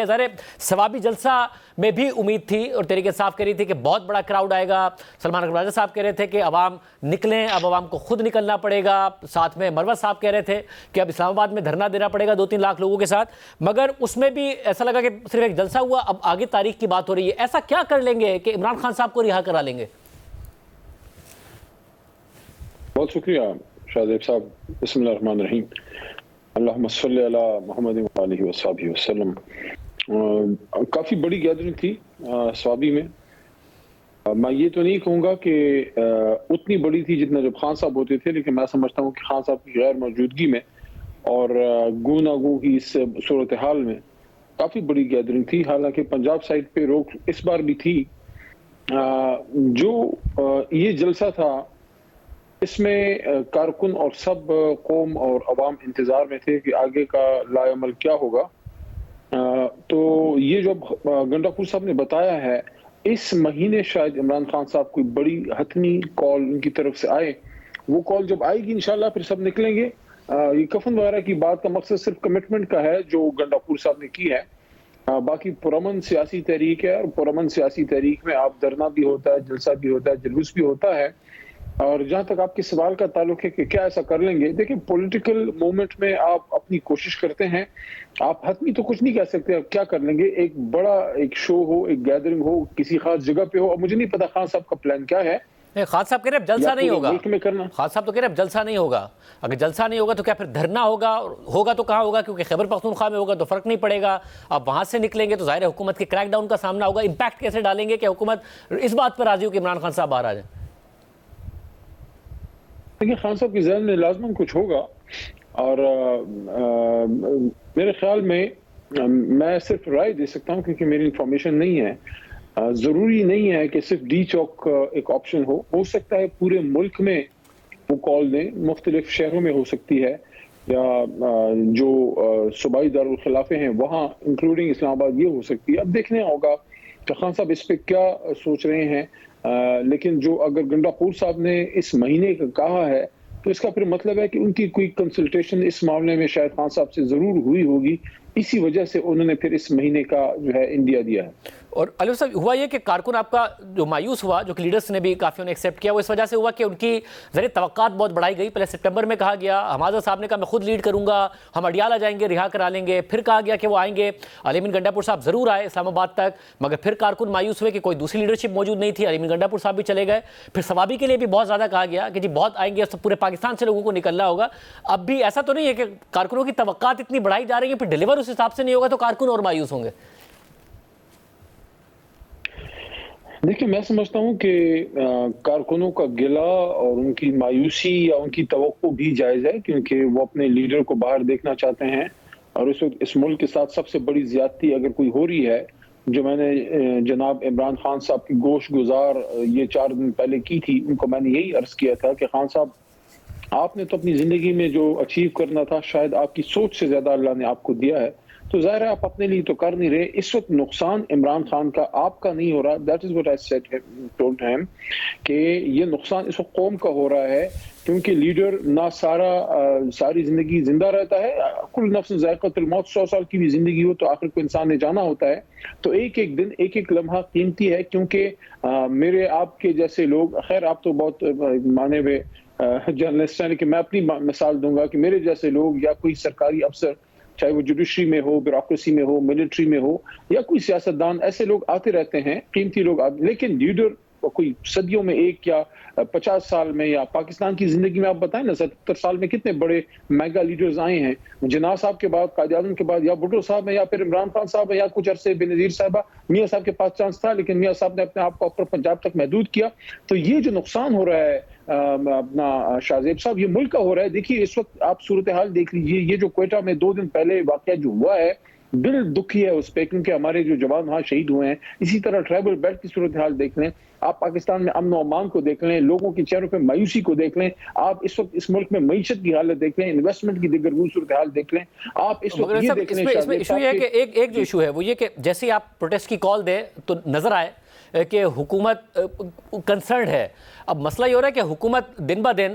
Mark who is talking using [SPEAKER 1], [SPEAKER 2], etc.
[SPEAKER 1] ظاہر ثوابی جلسہ میں بھی امید تھی اور تحریک انصاف کہہ رہی تھی کہ بہت بڑا کراؤڈ آئے گا. سلمان اکبر رازا صاحب کہہ رہے تھے کہ عوام نکلیں, اب عوام کو خود نکلنا پڑے گا. ساتھ میں مروت صاحب کہہ رہے تھے کہ اب اسلام آباد میں دھرنا دینا پڑے گا 2-3 لاکھ لوگوں کے ساتھ. مگر اس میں بھی ایسا لگا کہ صرف ایک جلسہ ہوا, اب آگے تاریخ کی بات ہو رہی ہے. ایسا کیا کر لیں گے کہ عمران خان صاحب کو رہا کرا لیں گے؟
[SPEAKER 2] بہت شکریہ شاہزیب صاحب. بسم اللہ الرحمن الرحیم. اللہم صلی علی محمد وآلہ وصحبہ وسلم. کافی بڑی گیدرنگ تھی سوابی میں. میں یہ تو نہیں کہوں گا کہ اتنی بڑی تھی جتنا جب خان صاحب ہوتے تھے, لیکن میں سمجھتا ہوں کہ خان صاحب کی غیر موجودگی میں اور گوناگو کی اس صورتحال میں کافی بڑی گیدرنگ تھی. حالانکہ پنجاب سائڈ پہ روک اس بار بھی تھی. جو یہ جلسہ تھا اس میں کارکن اور سب قوم اور عوام انتظار میں تھے کہ آگے کا لائے عمل کیا ہوگا. تو یہ جو گنڈا پور صاحب نے بتایا ہے, اس مہینے شاید عمران خان صاحب کوئی بڑی حتمی کال ان کی طرف سے آئے. وہ کال جب آئے گی انشاءاللہ پھر سب نکلیں گے. یہ کفن وغیرہ کی بات کا مقصد صرف کمٹمنٹ کا ہے جو گنڈا پور صاحب نے کی ہے. باقی پرامن سیاسی تحریک ہے, اور پرامن سیاسی تحریک میں آپ دھرنا بھی ہوتا ہے, جلسہ بھی ہوتا ہے, جلوس بھی ہوتا ہے. اور جہاں تک آپ کے سوال کا تعلق ہے کہ کیا ایسا کر لیں گے, دیکھیں پولیٹیکل موومنٹ میں آپ اپنی کوشش کرتے ہیں, آپ حتمی تو کچھ نہیں کہہ سکتے. آپ کیا کر لیں گے؟ ایک بڑا ایک شو ہو, ایک گیدرنگ ہو کسی خاص جگہ پہ ہو. اب مجھے نہیں پتا خان صاحب کا پلان کیا ہے.
[SPEAKER 1] خان صاحب کہہ رہے اب جلسہ نہیں ہوگا.
[SPEAKER 2] خان
[SPEAKER 1] صاحب تو کہہ رہے اب جلسہ نہیں ہوگا. اگر جلسہ نہیں ہوگا تو کیا پھر دھرنا ہوگا؟ ہوگا تو کہاں ہوگا؟ کیونکہ خیبر پختونخوا میں ہوگا تو فرق نہیں پڑے گا. اب وہاں سے نکلیں گے تو ظاہر ہے حکومت کے کریک ڈاؤن کا سامنا ہوگا. امپیکٹ کیسے ڈالیں گے کہ حکومت اس بات پر راضی ہو کہ عمران خان صاحب باہر آ جائیں؟
[SPEAKER 2] دیکھیں خان صاحب کے ذہن میں لازماً کچھ ہوگا, اور میرے خیال میں صرف رائے دے سکتا ہوں کیونکہ میری انفارمیشن نہیں ہے. ضروری نہیں ہے کہ صرف ڈی چوک ایک آپشن ہو سکتا ہے پورے ملک میں وہ کال دیں, مختلف شہروں میں ہو سکتی ہے, یا جو صوبائی دارالخلافے ہیں وہاں انکلوڈنگ اسلام آباد یہ ہو سکتی ہے. اب دیکھنے ہوگا کہ خان صاحب اس پہ کیا سوچ رہے ہیں. لیکن جو اگر گنڈا پور صاحب نے اس مہینے کا کہا ہے تو اس کا پھر مطلب ہے کہ ان کی کوئی کنسلٹیشن اس معاملے میں شاید خان صاحب سے ضرور ہوئی ہوگی. اسی وجہ سے انہوں نے پھر اس مہینے کا جو ہے انڈیا دیا ہے.
[SPEAKER 1] اور علی صاحب ہوا یہ کہ کارکن آپ کا جو مایوس ہوا, جو کہ لیڈرز نے بھی کافی انہیں ایکسیپٹ کیا, وہ اس وجہ سے ہوا کہ ان کی ذریعے توقعات بہت بڑھائی گئی. پہلے سپٹمبر میں کہا گیا, حمازہ صاحب نے کہا میں خود لیڈ کروں گا, ہم اڈیالہ جائیں گے, رہا کرا لیں گے. پھر کہا گیا کہ وہ آئیں گے. علی امین گنڈا پور صاحب ضرور آئے اسلام آباد تک, مگر پھر کارکن مایوس ہوئے کہ کوئی دوسری لیڈرشپ موجود نہیں تھی. علی امین گنڈا پور صاحب بھی چلے گئے. پھر ثوابی کے لیے بھی بہت زیادہ کہا گیا کہ جی بہت آئیں گے, پورے پاکستان سے لوگوں کو نکلنا ہوگا. اب بھی ایسا تو نہیں ہے کہ کارکنوں کی توقعات اتنی بڑھائی جا رہی ہیں, پھر ڈیلیور اس حساب سے نہیں ہوگا تو کارکن اور مایوس ہوں گے؟
[SPEAKER 2] دیکھیں میں سمجھتا ہوں کہ کارکنوں کا گلہ اور ان کی مایوسی یا ان کی توقع بھی جائز ہے, کیونکہ وہ اپنے لیڈر کو باہر دیکھنا چاہتے ہیں. اور اس وقت اس ملک کے ساتھ سب سے بڑی زیادتی اگر کوئی ہو رہی ہے, جو میں نے جناب عمران خان صاحب کی گوش گزار یہ 4 دن پہلے کی تھی, ان کو میں نے یہی عرض کیا تھا کہ خان صاحب آپ نے تو اپنی زندگی میں جو اچیو کرنا تھا شاید آپ کی سوچ سے زیادہ اللہ نے آپ کو دیا ہے, تو ظاہر ہے آپ اپنے لیے تو کر نہیں رہے. اس وقت نقصان عمران خان کا آپ کا نہیں ہو رہا. That is what I said told him کہ یہ نقصان اس وقت قوم کا ہو رہا ہے, کیونکہ لیڈر نہ ساری زندگی زندہ رہتا ہے. کل نفس ذائقۃ الموت, 100 سال کی بھی زندگی ہو تو آخر کو انسان نے جانا ہوتا ہے. تو ایک ایک دن ایک ایک لمحہ قیمتی ہے, کیونکہ میرے آپ کے جیسے لوگ, خیر آپ تو بہت مانے ہوئے جرنلسٹ ہیں, لیکن میں اپنی مثال دوں گا کہ میرے جیسے لوگ یا کوئی سرکاری افسر, چاہے وہ جوڈیشری میں ہو, بیوروکریسی میں ہو, ملٹری میں ہو, یا کوئی سیاستدان, ایسے لوگ آتے رہتے ہیں, قیمتی لوگ آتے. لیکن لیڈر کوئی صدیوں میں ایک یا 50 سال میں, یا پاکستان کی زندگی میں آپ بتائیں نا 70 سال میں کتنے بڑے میگا لیڈرز آئے ہیں. جناح صاحب کے بعد, قائد اعظم کے بعد یا بھٹو صاحب ہیں, یا پھر عمران خان صاحب ہیں, یا کچھ عرصے بے نظیر صاحبہ. میاں صاحب کے پاس چانس تھا لیکن میاں صاحب نے اپنے آپ کو اپر پنجاب تک محدود کیا. تو یہ جو نقصان ہو رہا ہے اپنا شاہزیب صاحب, یہ ملک کا ہو رہا ہے. دیکھیے اس وقت آپ صورتحال دیکھ لیجیے, یہ جو کوئٹہ میں 2 دن پہلے واقعہ جو ہوا ہے, دل دکھی ہے اس پہ, کیونکہ ہمارے جو جوان وہاں شہید ہوئے ہیں. اسی طرح ٹرائبل بیلٹ کی صورتحال دیکھ لیں آپ, پاکستان میں امن و امان کو دیکھ لیں, لوگوں کے چہروں پہ مایوسی کو دیکھ لیں آپ, اس وقت اس ملک میں معیشت کی حالت دیکھ لیں, انویسٹمنٹ کی دیگر صورتحال دیکھ لیں آپ. اس وقت یہ دیکھ لیں
[SPEAKER 1] اس میں ایشو یہ ہے کہ ایک جو ایشو ہے وہ یہ کہ جیسے ہی آپ پروٹیسٹ کی کال دیں تو نظر آئے کہ حکومت کنسرنڈ ہے. اب مسئلہ یہ ہو رہا ہے کہ حکومت دن بہ دن